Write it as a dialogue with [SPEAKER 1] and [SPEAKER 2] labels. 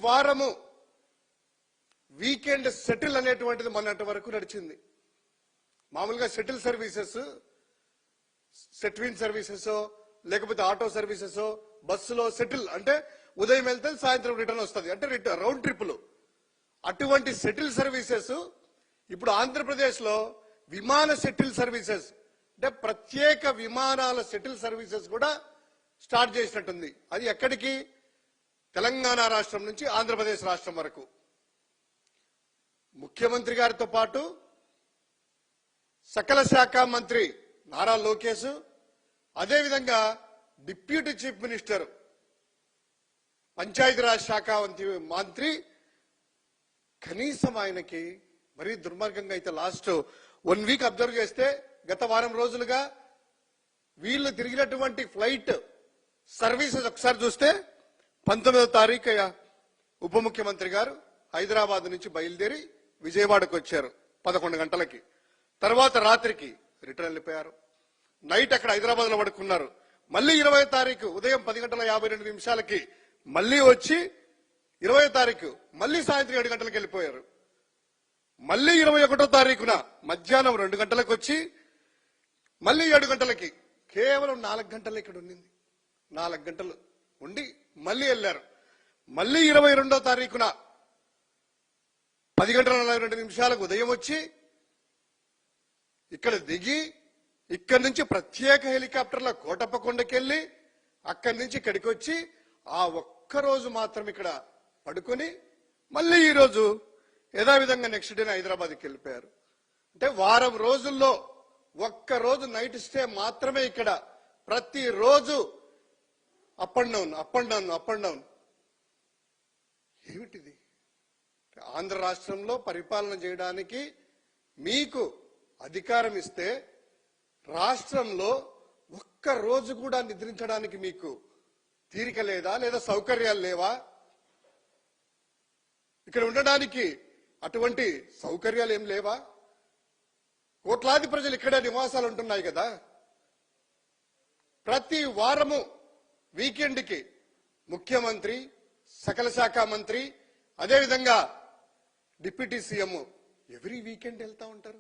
[SPEAKER 1] వారము weekend settle అనేటువంటిది మొన్నటి వరకు నడిచింది. మామూలుగా సెటిల్ సర్వీసెస్, సెట్విన్ సర్వీసెస్ లేకపోతే ఆటో సర్వీసెస్, బస్సులో సెటిల్ అంటే ఉదయం వెళ్తే సాయంత్రం రిటర్న్ వస్తుంది, అంటే రౌండ్ ట్రిప్లు. అటువంటి సెటిల్ సర్వీసెస్ ఇప్పుడు ఆంధ్రప్రదేశ్ లో విమాన సెటిల్ సర్వీసెస్ అంటే ప్రత్యేక విమానాల సెటిల్ సర్వీసెస్ కూడా స్టార్ట్ చేసినట్టుంది. అది ఎక్కడికి? తెలంగాణ రాష్ట్రం నుంచి ఆంధ్రప్రదేశ్ రాష్ట్రం వరకు. ముఖ్యమంత్రి గారితో పాటు సకల శాఖ మంత్రి నారా లోకేష్, అదేవిధంగా డిప్యూటీ చీఫ్ మినిస్టర్ పంచాయతీరాజ్ శాఖ మంత్రి, కనీసం ఆయనకి మరీ దుర్మార్గంగా అయితే లాస్ట్ 1 వీక్ అబ్జర్వ్ చేస్తే గత వారం రోజులుగా వీళ్ళు తిరిగినటువంటి ఫ్లైట్ సర్వీసెస్ ఒకసారి చూస్తే 19వ తారీఖు ఉప ముఖ్యమంత్రి గారు హైదరాబాద్ నుంచి బయలుదేరి విజయవాడకు వచ్చారు 11 గంటలకి. తర్వాత రాత్రికి రిటర్న్ వెళ్ళిపోయారు. నైట్ అక్కడ హైదరాబాద్ లో పడుకున్నారు. మళ్ళీ 20వ తారీఖు ఉదయం 10:52 మళ్ళీ వచ్చి 20వ తారీఖు మళ్ళీ సాయంత్రం 7 గంటలకు వెళ్ళిపోయారు. మళ్ళీ 21వ తారీఖున మధ్యాహ్నం 2 గంటలకు వచ్చి మళ్ళీ 7 గంటలకి, కేవలం 4 గంటలు ఇక్కడ ఉండింది. 4 గంటలు ఉండి మళ్ళీ వెళ్ళారు. మళ్ళీ 22వ తారీఖున 10:42 ఉదయం వచ్చి ఇక్కడ దిగి ఇక్కడి నుంచి ప్రత్యేక హెలికాప్టర్ల కోటప్పకొండకెళ్లి అక్కడి నుంచి ఇక్కడికి వచ్చి ఆ ఒక్కరోజు మాత్రం ఇక్కడ పడుకొని మళ్ళీ ఈ రోజు యథావిధంగా నెక్స్ట్ డే హైదరాబాద్కి వెళ్ళిపోయారు. అంటే వారం రోజుల్లో ఒక్కరోజు నైట్ స్టే మాత్రమే ఇక్కడ. ప్రతిరోజు up and down, up and down, up and down. ఏమిటిది? ఆంధ్ర రాష్ట్రంలో పరిపాలన చేయడానికి మీకు అధికారం ఇస్తే రాష్ట్రంలో ఒక్క రోజు కూడా నిద్రించడానికి మీకు తీరిక లేదా? లేదా సౌకర్యాలు లేవా? ఇక్కడ ఉండడానికి అటువంటి సౌకర్యాలు ఏం లేవా? కోట్లాది ప్రజలు ఇక్కడే నివాసాలు ఉంటున్నాయి కదా. ప్రతి వారము వీకెండ్కి ముఖ్యమంత్రి, సకల శాఖ మంత్రి, అదేవిధంగా డిప్యూటీ సీఎం ఎవ్రీ వీకెండ్ వెళ్తా ఉంటారు.